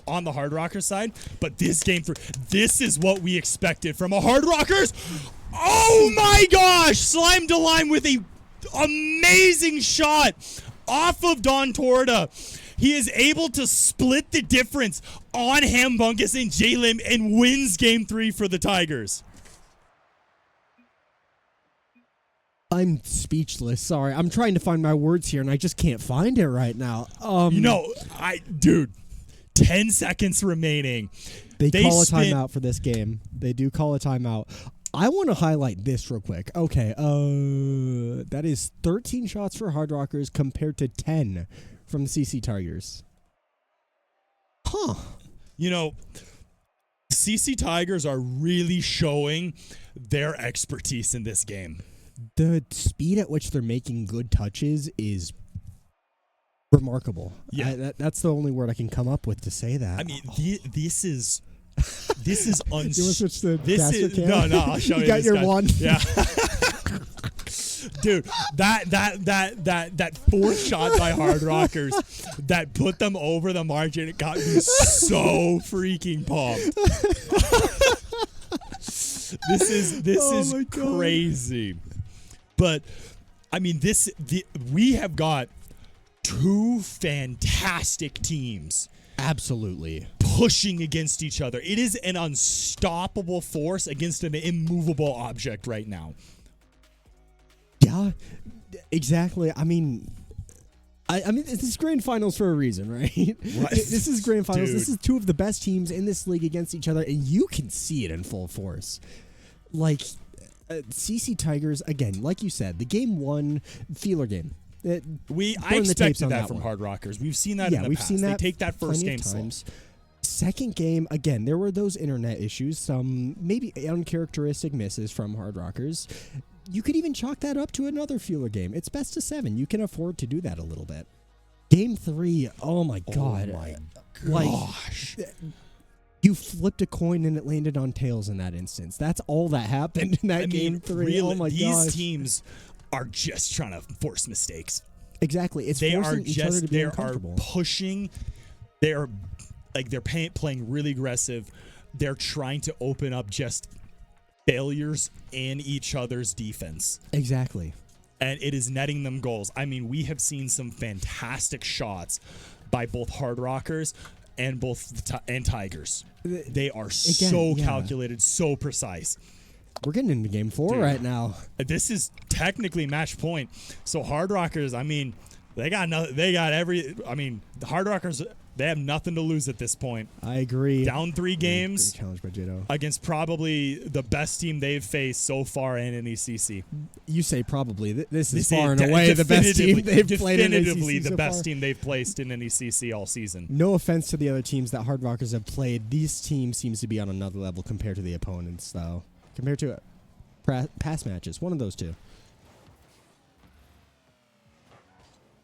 on the Hard Rocker side, but this game 3, this is what we expected from a Hard Rockers. Oh my gosh, Slime to Lime with a amazing shot off of Don Torta. He is able to split the difference on Hambunkus and J-Lim and wins game 3 for the Tigers. I'm speechless. Sorry. I'm trying to find my words here, and I just can't find it right now. Dude, 10 seconds remaining. They call a timeout for this game. They do call a timeout. I want to highlight this real quick. Okay, that is 13 shots for Hard Rockers compared to 10 from the CC Tigers. Huh. CC Tigers are really showing their expertise in this game. The speed at which they're making good touches is remarkable. Yeah. That's the only word I can come up with to say that. I mean, this is You want to switch the this caster is cam? no, I'll show you. You got this your guy. one. Yeah. Dude, that fourth shot by Hard Rockers that put them over the margin, it got me so freaking pumped. This is crazy. But I mean, we have got two fantastic teams Absolutely. pushing against each other. It is an unstoppable force against an immovable object right now. Yeah, exactly. I mean, this is grand finals for a reason, right? Right. This is grand finals. Dude. This is two of the best teams in this league against each other, and you can see it in full force. Like, CC Tigers, again, like you said, the game one feeler game. I expected that from Hard Rockers. We've seen that in the past. Seen that. They take that first game times. Second game, again, there were those internet issues, some maybe uncharacteristic misses from Hard Rockers. You could even chalk that up to another feeler game. It's best of 7. You can afford to do that a little bit. Game 3, oh my god. Oh my gosh. Like, you flipped a coin and it landed on tails in that instance. That's all that happened in that game 3. Really, oh my god. These teams are just trying to force mistakes. Exactly. It's forcing each other to be uncomfortable. They are pushing. They're playing really aggressive. They're trying to open up just failures in each other's defense. Exactly. And it is netting them goals. I mean, we have seen some fantastic shots by both Hard Rockers and Tigers. They are calculated, so precise. We're getting into game 4 right now. This is technically match point. So Hard Rockers, I mean, the Hard Rockers, they have nothing to lose at this point. I agree. Down 3 games challenge by Jado against probably the best team they've faced so far in NECC. You say probably. This is far and away the best team they've played in NECC Definitively the so best far. team they've placed in NECC all season. No offense to the other teams that Hard Rockers have played. These teams seems to be on another level compared to the opponents, though. Compared to past matches. One of those two.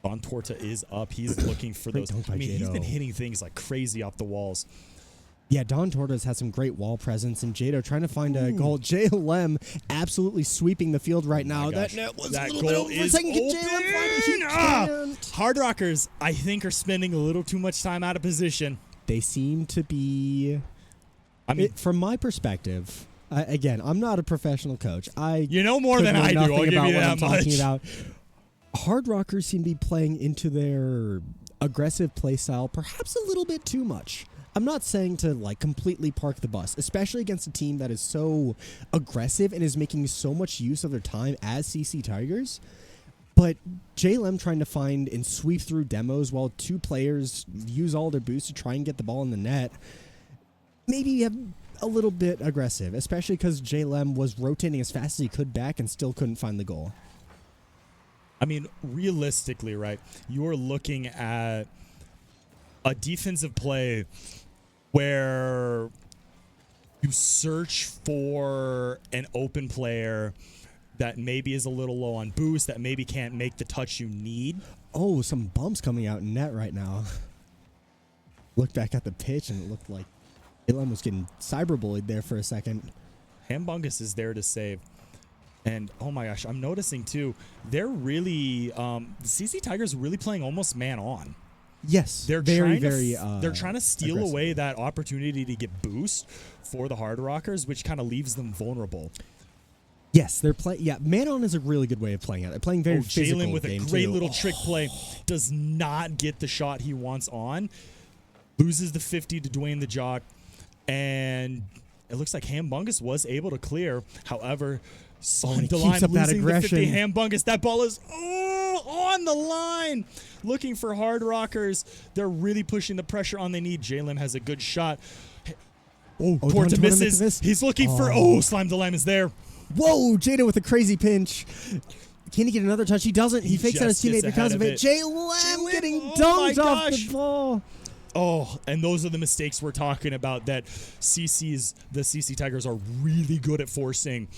Don Torta is up. He's looking for those. I mean, he's been hitting things like crazy off the walls. Yeah, Don Torta's had some great wall presence, and Jado trying to find a goal. J-Lem absolutely sweeping the field right now. That net was a little bit over for a second. Can J-Lem find it? He can't. Hard Rockers, I think, are spending a little too much time out of position. They seem to be... I mean, from my perspective... Again, I'm not a professional coach. You know more than I do. I'll give you that much. Hard Rockers seem to be playing into their aggressive play style perhaps a little bit too much. I'm not saying to completely park the bus, especially against a team that is so aggressive and is making so much use of their time as CC Tigers. But J-Lem trying to find and sweep through demos while two players use all their boosts to try and get the ball in the net. Maybe have a little bit aggressive, especially because J-Lem was rotating as fast as he could back and still couldn't find the goal. I mean, realistically, right, you're looking at a defensive play where you search for an open player that maybe is a little low on boost, that maybe can't make the touch you need. Oh, some bumps coming out in net right now. Looked back at the pitch and it looked like J-Lem was getting cyberbullied there for a second. Hambungus is there to save. And, oh my gosh, I'm noticing, too, they're really, the CC Tigers are really playing almost man-on. Yes, they're very trying to steal away that opportunity to get boost for the Hard Rockers, which kind of leaves them vulnerable. Yes, they're playing. Yeah, man-on is a really good way of playing it. They're playing very physical Jalen with a game great too. little trick play does not get the shot he wants on. Loses the 50 to Dwayne the Jock, and it looks like Hambungus was able to clear. However, he the keeps line up that losing the 50. aggression. Hambungus, that ball is on the line. Looking for Hard Rockers. They're really pushing the pressure on. They need. Jalen has a good shot. Torta misses. He's looking for. Slime the Lime is there. Whoa, Jada with a crazy pinch. Can he get another touch? He doesn't. He fakes out his teammate because of it. J-Lam getting dunked off the ball. Oh, and those are the mistakes we're talking about that the CC Tigers are really good at forcing.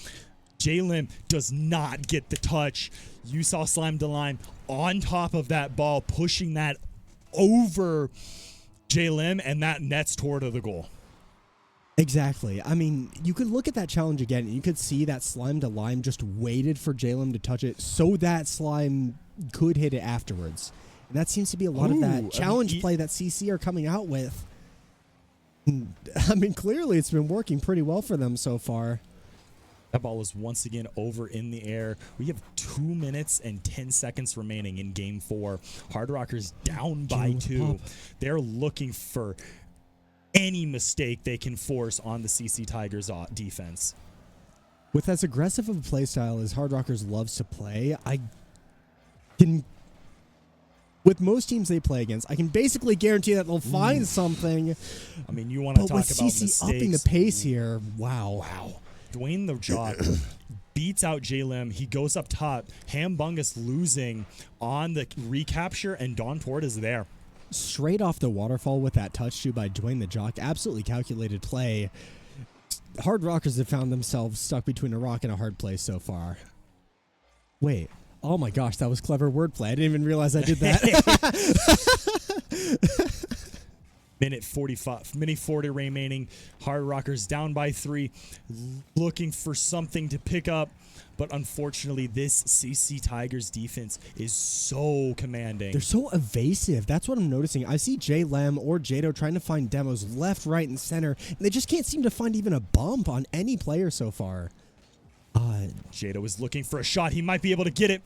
J-Lim does not get the touch. You saw Slime Deline on top of that ball, pushing that over J-Lim, and that nets toward the goal. Exactly. I mean, you could look at that challenge again, and you could see that Slime to Lime just waited for J-Lim to touch it so that Slime could hit it afterwards. And that seems to be a lot of that challenge play that CC are coming out with. I mean, clearly it's been working pretty well for them so far. That ball is once again over in the air. We have 2 minutes and 10 seconds remaining in Game 4. Hard Rockers down by 2. They're looking for any mistake they can force on the CC Tigers defense. With as aggressive of a play style as Hard Rockers loves to play, I can... With most teams they play against, I can basically guarantee that they'll find something. I mean, you want to talk about CC mistakes. upping the pace here, wow. Dwayne the Jock beats out J-Lim. He goes up top. Hambungus losing on the recapture, and Don Tort is there. Straight off the waterfall with that touch too by Dwayne the Jock. Absolutely calculated play. Hard Rockers have found themselves stuck between a rock and a hard place so far. Wait. Oh my gosh, that was clever wordplay. I didn't even realize I did that. Minute 40 remaining. Hard Rockers down by 3, looking for something to pick up. But unfortunately, this CC Tigers defense is so commanding. They're so evasive. That's what I'm noticing. I see J-Lem or Jado trying to find demos left, right, and center, and they just can't seem to find even a bump on any player so far. Jado is looking for a shot. He might be able to get it.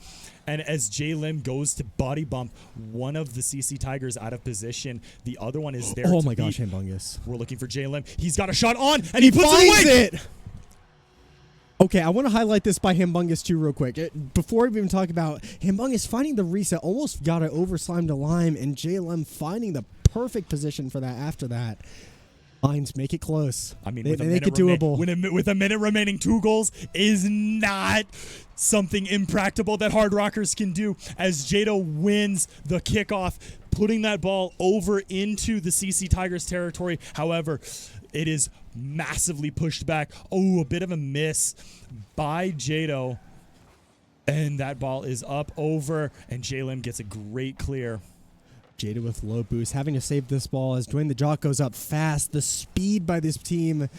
And as J-Lim goes to body bump one of the CC Tigers out of position, the other one is there. Oh my gosh, Hambungus. We're looking for J-Lim. He's got a shot on, and he puts finds it away. Okay, I want to highlight this by Hambungus too real quick. Before we even talk about Hambungus finding the reset, almost got it over Slime to Lime, and J-Lem finding the perfect position for that after that. Lines make it close. I mean, they make it doable. With a minute remaining, 2 goals is not something impractical that Hard Rockers can do, as Jado wins the kickoff, putting that ball over into the CC Tigers territory. However, it is massively pushed back. Oh, a bit of a miss by Jado. And that ball is up over, and J-Lim gets a great clear. Jada with low boost, having to save this ball as Dwayne the Jock goes up fast. The speed by this team,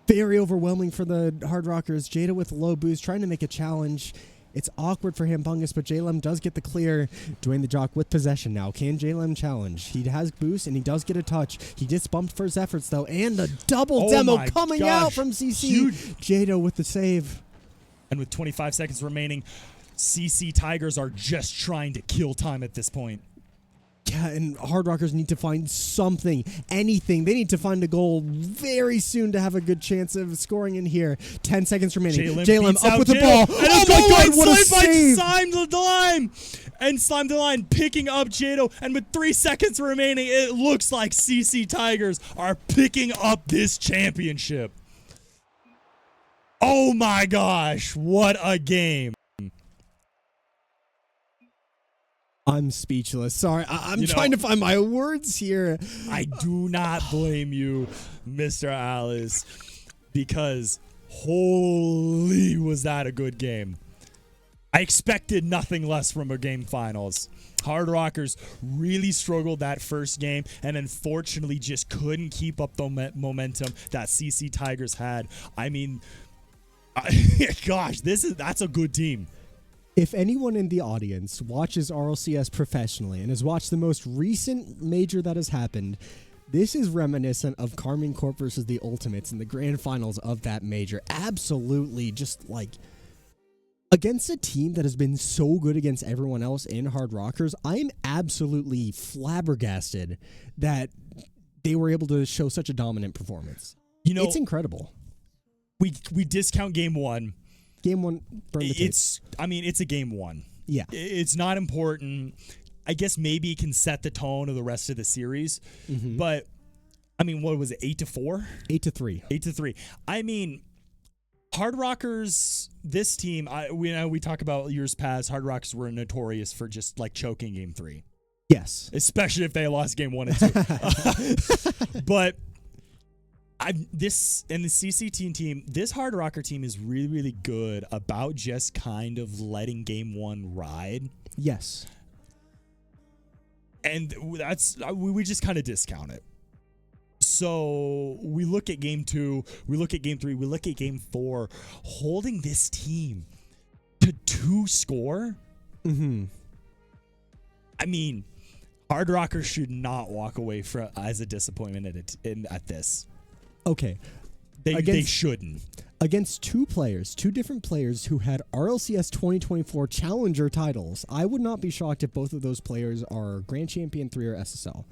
very overwhelming for the Hard Rockers. Jada with low boost, trying to make a challenge. It's awkward for Hambungus, but J-Lem does get the clear. Dwayne the Jock with possession now. Can J-Lem challenge? He has boost, and he does get a touch. He gets bumped for his efforts, though, and a double demo coming out from CC. Huge. Jada with the save. And with 25 seconds remaining, CC Tigers are just trying to kill time at this point. Yeah, and Hard Rockers need to find something, anything. They need to find a goal very soon to have a good chance of scoring in here. 10 seconds remaining. J-Lem up with the ball. Oh my God, what a save! Slime the Line! And Slime the Line picking up Jado. And with 3 seconds remaining, it looks like CC Tigers are picking up this championship. Oh my gosh, what a game. I'm speechless. Sorry, I'm trying to find my words here. I do not blame you, Mr. Alyz, because holy was that a good game. I expected nothing less from a game finals. Hard Rockers really struggled that first game and unfortunately just couldn't keep up the momentum that CC Tigers had. I mean, gosh, that's a good team. If anyone in the audience watches RLCS professionally and has watched the most recent major that has happened, This is reminiscent of Carmine Corp versus the Ultimates in the grand finals of that major. Absolutely, just like against a team that has been so good against everyone else in Hard Rockers. I'm absolutely flabbergasted that they were able to show such a dominant performance. You know, it's incredible. We discount game one. Game one, burn the tape. It's a game one. Yeah. It's not important. I guess maybe it can set the tone of the rest of the series. Mm-hmm. But, I mean, what was it, 8-4? 8-3. 8-3. I mean, Hard Rockers, this team, we talk about years past, Hard Rockers were notorious for just, like, choking game 3. Yes. Especially if they lost game 1 and 2. But this and the CCT team, this Hard Rocker team is really, really good about just kind of letting game 1 ride. Yes. And we just kind of discount it. So we look at game 2, we look at game 3, we look at game 4, holding this team to 2 score. Mm-hmm. I mean, Hard Rockers should not walk away as a disappointment at this. Okay. They shouldn't. Against two different players who had RLCS 2024 Challenger titles. I would not be shocked if both of those players are Grand Champion 3 or SSL.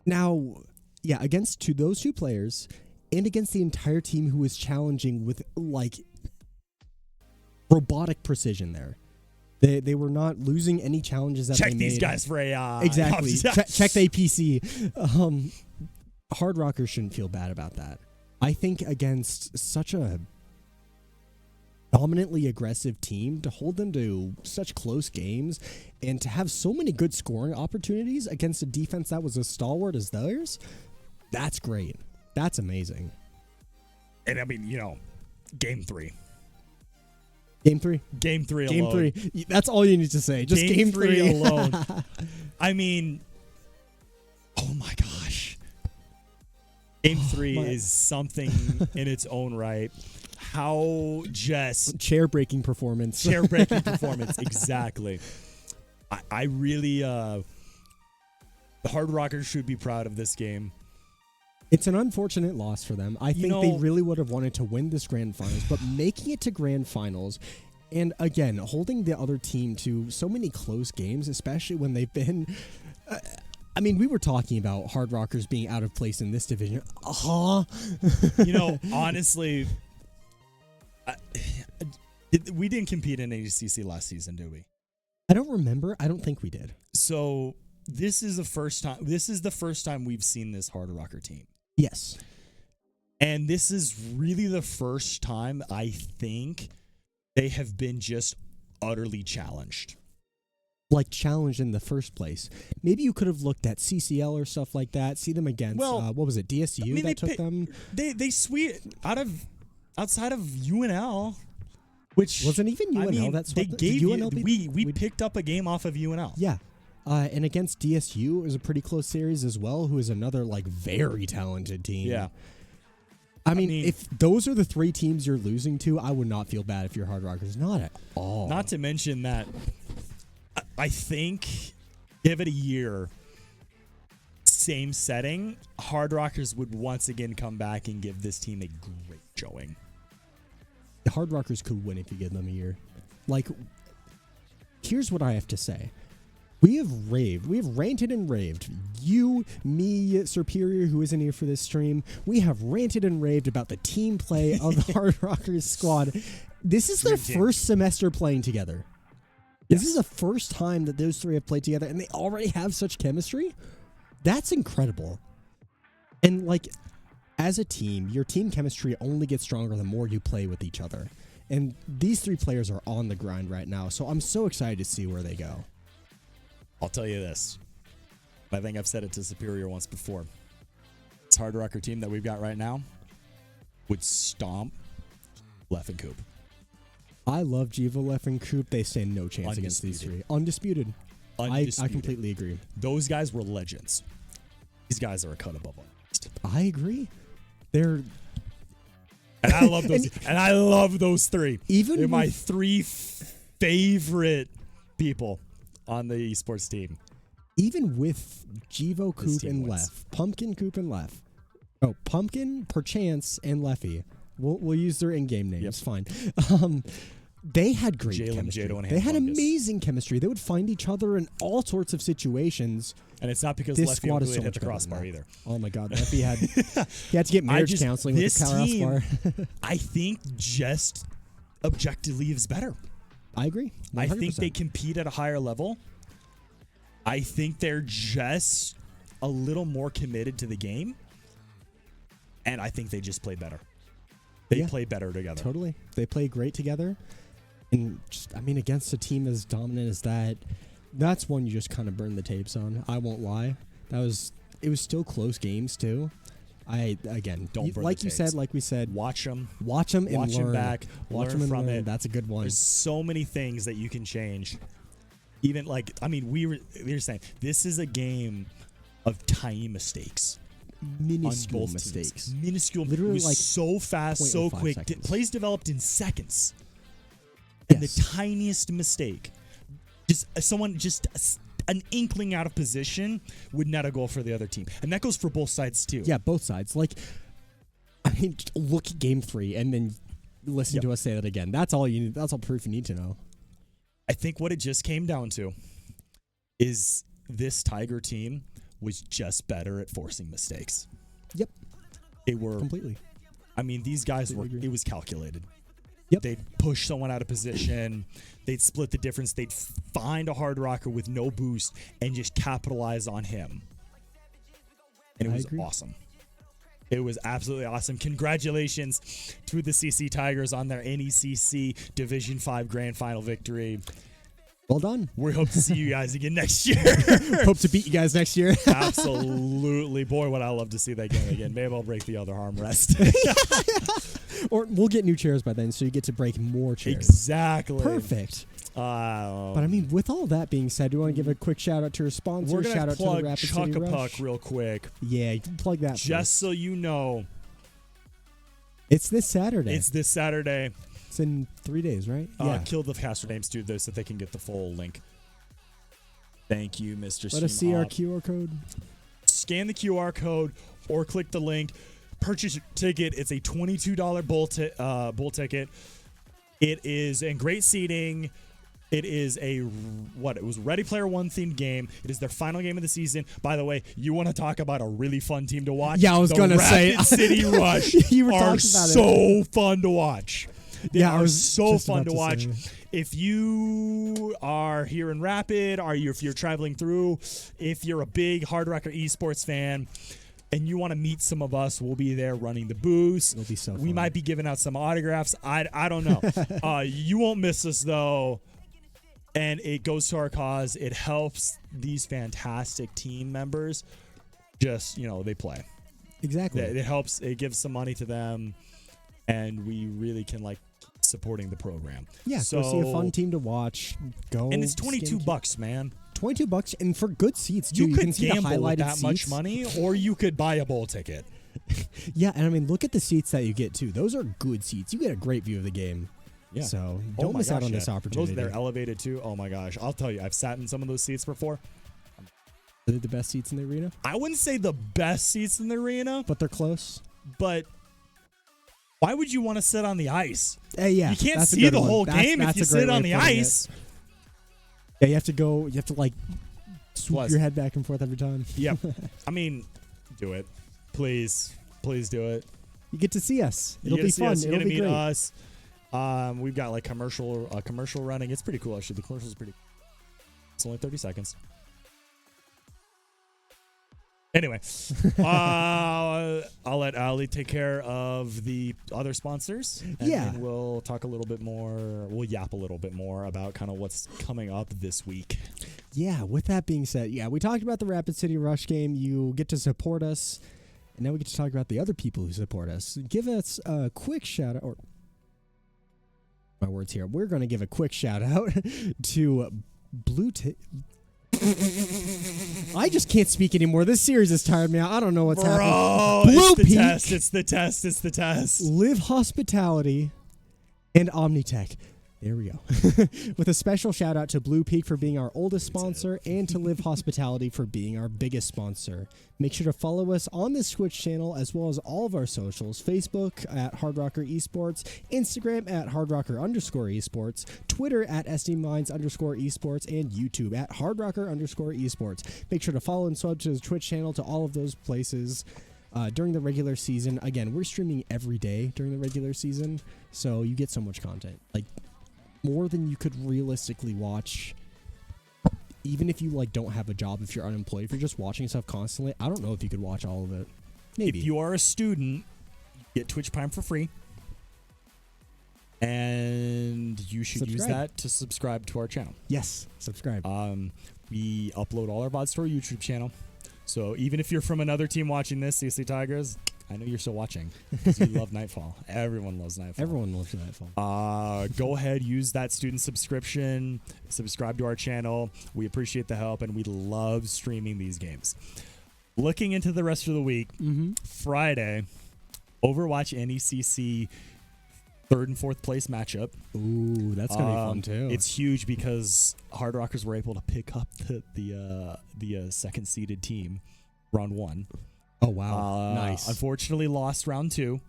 Now, yeah, against those two players and against the entire team who was challenging with, like, robotic precision there. They were not losing any challenges that check they made. Check these guys for AI. Exactly. Check the APC. Hard Rockers shouldn't feel bad about that. I think against such a dominantly aggressive team, to hold them to such close games and to have so many good scoring opportunities against a defense that was as stalwart as theirs, that's great. That's amazing. And I mean, game 3. Game 3? Game 3 alone. Game 3. That's all you need to say. Just game 3 alone. I mean, oh my gosh. Game 3 is something in its own right. How just... Chair-breaking performance. Chair-breaking performance, exactly. I really... the Hard Rockers should be proud of this game. It's an unfortunate loss for them. I think they really would have wanted to win this Grand Finals, but making it to Grand Finals, and again, holding the other team to so many close games, especially when they've been... I mean, we were talking about Hard Rockers being out of place in this division. Honestly, we didn't compete in NECC last season, did we? I don't remember. I don't think we did. So this is the first time. This is the first time we've seen this Hard Rocker team. Yes, and this is really the first time I think they have been just utterly challenged. Like challenged in the first place. Maybe you could have looked at CCL or stuff like that. See them against what was it? DSU that took them. They sweep outside of UNL, which wasn't even UNL. That's they what gave UNL. We picked up a game off of UNL. Yeah, and against DSU it was a pretty close series as well. Who is another like very talented team. Yeah. I mean, if those are the 3 teams you're losing to, I would not feel bad if you're Hard Rockers. Not at all. Not to mention that. I think, give it a year, same setting, Hard Rockers would once again come back and give this team a great showing. The Hard Rockers could win if you give them a year. Like, here's what I have to say. We have raved. We have ranted and raved. You, me, Superior, who isn't here for this stream, we have ranted and raved about the team play of the Hard Rockers squad. This is their first semester playing together. This is the first time that those 3 have played together, and they already have such chemistry. That's incredible. And, like, as a team, your team chemistry only gets stronger the more you play with each other. And these 3 players are on the grind right now, so I'm so excited to see where they go. I'll tell you this. I think I've said it to Superior once before. This Hard Rocker team that we've got right now would stomp Left and Coop. I love Jiva, Left, and Coop. They stand no chance against these 3. Undisputed. I completely agree. Those guys were legends. These guys are a cut above them. I agree. They're... And I love those. and I love those 3. They're my 3 favorite people on the esports team. even with Jivo, This Coop, team and wins. Lef, Pumpkin, Coop, and Lef. Oh, Pumpkin, Perchance, and Leffy. We'll use their in-game names. Yep. Fine. They had great Jalen, chemistry. Jado, and They had Hamfungus. amazing chemistry. They would find each other in all sorts of situations. And it's not because This Lefty squad is Unglued so hit much the better than crossbar that. either. Oh my God, Leffy had he had to get marriage counseling with this the team, crossbar. I think just objectively is better. I agree. 100%. I think they compete at a higher level. I think they're just a little more committed to the game. And I think they just play better. They play better together. Totally. They play great together. And just, I mean, against a team as dominant as that, that's one you just kind of burn the tapes on. I won't lie. It was still close games too. Don't burn like the you said, tapes. like we said, Watch them. watch them and Watch 'em learn. back, Watch learn them and from learn. it. That's a good one. There's so many things that you can change. Even like, I mean, we were saying this is a game of tiny mistakes. Minuscule on both mistakes. teams. Minuscule. Literally it was like so fast, so 0.05 quick. seconds. Plays developed in seconds. And Yes. the tiniest mistake, just an inkling out of position would net a goal for the other team. And that goes for both sides too. Yeah, both sides. Like, I mean, just look at game 3 and then listen to us say that again. That's all you need. That's all proof you need to know. I think what it just came down to is this Tiger team was just better at forcing mistakes. Yep. They were Completely. I mean, these guys were, Completely agree. it was calculated. Yep. They'd push someone out of position. They'd split the difference. They'd find a hard rocker with no boost and just capitalize on him. And it I was agree. awesome. It was absolutely awesome. Congratulations to the CC Tigers on their NECC Division 5 Grand Final victory. Well done. We hope to see you guys again next year. Hope to beat you guys next year. Absolutely. Boy, would I love to see that game again. Maybe I'll break the other armrest. Or we'll get new chairs by then, so you get to break more chairs. Exactly. Perfect. But I mean, with all that being said, do you want to give a quick shout out to our sponsors? We're going shout to out to the plug Rapid City Chuck-a-Puck Rush. real quick. Yeah, you can plug that. Just so you know, it's this Saturday. it's this Saturday. It's in 3 days, right? Kill the caster names do this so they can get the full link. Thank you, Mr. Let us see our Stream QR code. Scan the QR code or click the link. Purchase your ticket. It's a $22 bowl ticket. It is in great seating. It is it was a Ready Player One themed game. It is their final game of the season. By the way, you want to talk about a really fun team to watch? Yeah, I was gonna say- Rapid City Rush You were are talking about it. so fun to watch. They Yeah, I are was so just fun about to to watch. say. If you are here in Rapid, if you're traveling through, if you're a big Hard Rocker esports fan, and you want to meet some of us, we'll be there running the booths. It'll be so We fun. might be giving out some autographs. I don't know. You won't miss us though. And it goes to our cause. It helps these fantastic team members. Just, they play. Exactly. It helps. It gives some money to them. And we really can supporting the program. Yeah, So, go see a fun team to watch. Go. and it's scan $22, man. $22, and for good seats too. You could can see the gamble highlighted with that much seats. money, or you could buy a bowl ticket. Yeah, and I mean, look at the seats that you get too. Those are good seats. You get a great view of the game. Yeah. So Oh don't my miss out gosh, on this yeah. opportunity. They're elevated too. Oh my gosh. I'll tell you, I've sat in some of those seats before. Are they the best seats in the arena? I wouldn't say the best seats in the arena, But they're close. but why would you want to sit on the ice? Yeah, You can't that's a see good the one. whole That's- game if that's you a great sit way on of the putting it. ice. Yeah, you have to go. You have to swoop Plus- your head back and forth every time. Yep. I mean, do it. Please do it. You get to see us. You It'll get be to see fun. us. You're It'll gonna be meet great. us. We've got a commercial running. It's pretty cool actually. The commercial's pretty. It's only 30 seconds. Anyway, I'll let Ali take care of the other sponsors. And Yeah. then we'll talk a little bit more. We'll yap a little bit more about kind of what's coming up this week. Yeah, with that being said, we talked about the Rapid City Rush game. You get to support us. And now we get to talk about the other people who support us. Give us a quick shout out. Or my words here. We're going to give a quick shout out to Blue Tick. I just can't speak anymore. This series has tired me out. I don't know what's happening. Blue it's the Peak, test. It's the test. It's the test. Live Hospitality, and Omnitech. There we go. With a special shout out to Blue Peak for being our oldest sponsor and to Live Hospitality for being our biggest sponsor. Make sure to follow us on this Twitch channel as well as all of our socials. Facebook at Hard Rocker Esports, Instagram at Hard Rocker _Esports, Twitter at SDMines_Esports, and YouTube at Hard Rocker _Esports. Make sure to follow and sub to the Twitch channel to all of those places. During the regular season, again, we're streaming every day during the regular season, so you get so much content. Like, more than you could realistically watch, even if you like don't have a job, if you're unemployed, if you're just watching stuff constantly. I don't know if you could watch all of it. Maybe. If you are a student, you get Twitch Prime for free, and you should use that to subscribe to our channel. Yes, subscribe. We upload all our VODs to our YouTube channel, so even if you're from another team watching this, CC Tigers, I know you're still watching because you love Knightfall. Everyone loves Knightfall. Everyone loves Knightfall. Go ahead, use that student subscription, subscribe to our channel. We appreciate the help, and we love streaming these games. Looking into the rest of the week, Friday, Overwatch NECC 3rd and 4th place matchup. Ooh, that's gonna be fun too. It's huge because Hard Rockers were able to pick up the second seeded team, round 1. Oh wow, nice. Unfortunately, lost round 2.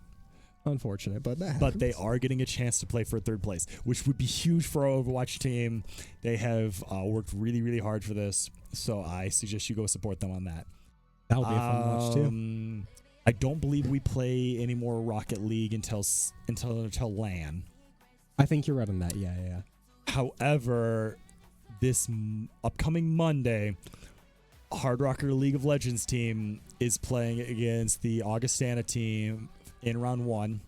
Unfortunate, but that happens. But they are getting a chance to play for 3rd place, which would be huge for our Overwatch team. They have worked really, really hard for this, so I suggest you go support them on that. That would be a fun watch too. I don't believe we play any more Rocket League until LAN. I think you're right on that. Yeah. However, this upcoming Monday, Hard Rocker League of Legends team is playing against the Augustana team in round 1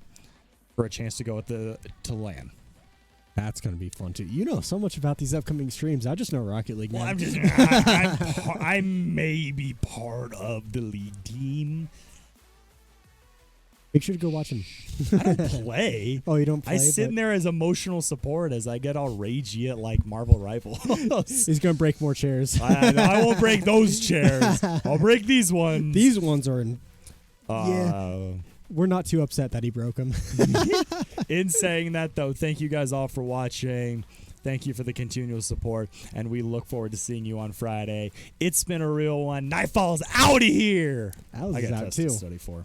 for a chance to go to LAN. That's going to be fun too. You know so much about these upcoming streams. I just know Rocket League, man. Well, I may be part of the league team. Make sure to go watch him. I don't play. Oh, you don't play? I sit in there as emotional support as I get all ragey at like Marvel Rivals. He's going to break more chairs. I won't break those chairs. I'll break these ones. These ones are in... yeah. We're not too upset that he broke them. In saying that, though, thank you guys all for watching. Thank you for the continual support, and we look forward to seeing you on Friday. It's been a real one. Knightfall's out of here. Alyz is out too. Study for.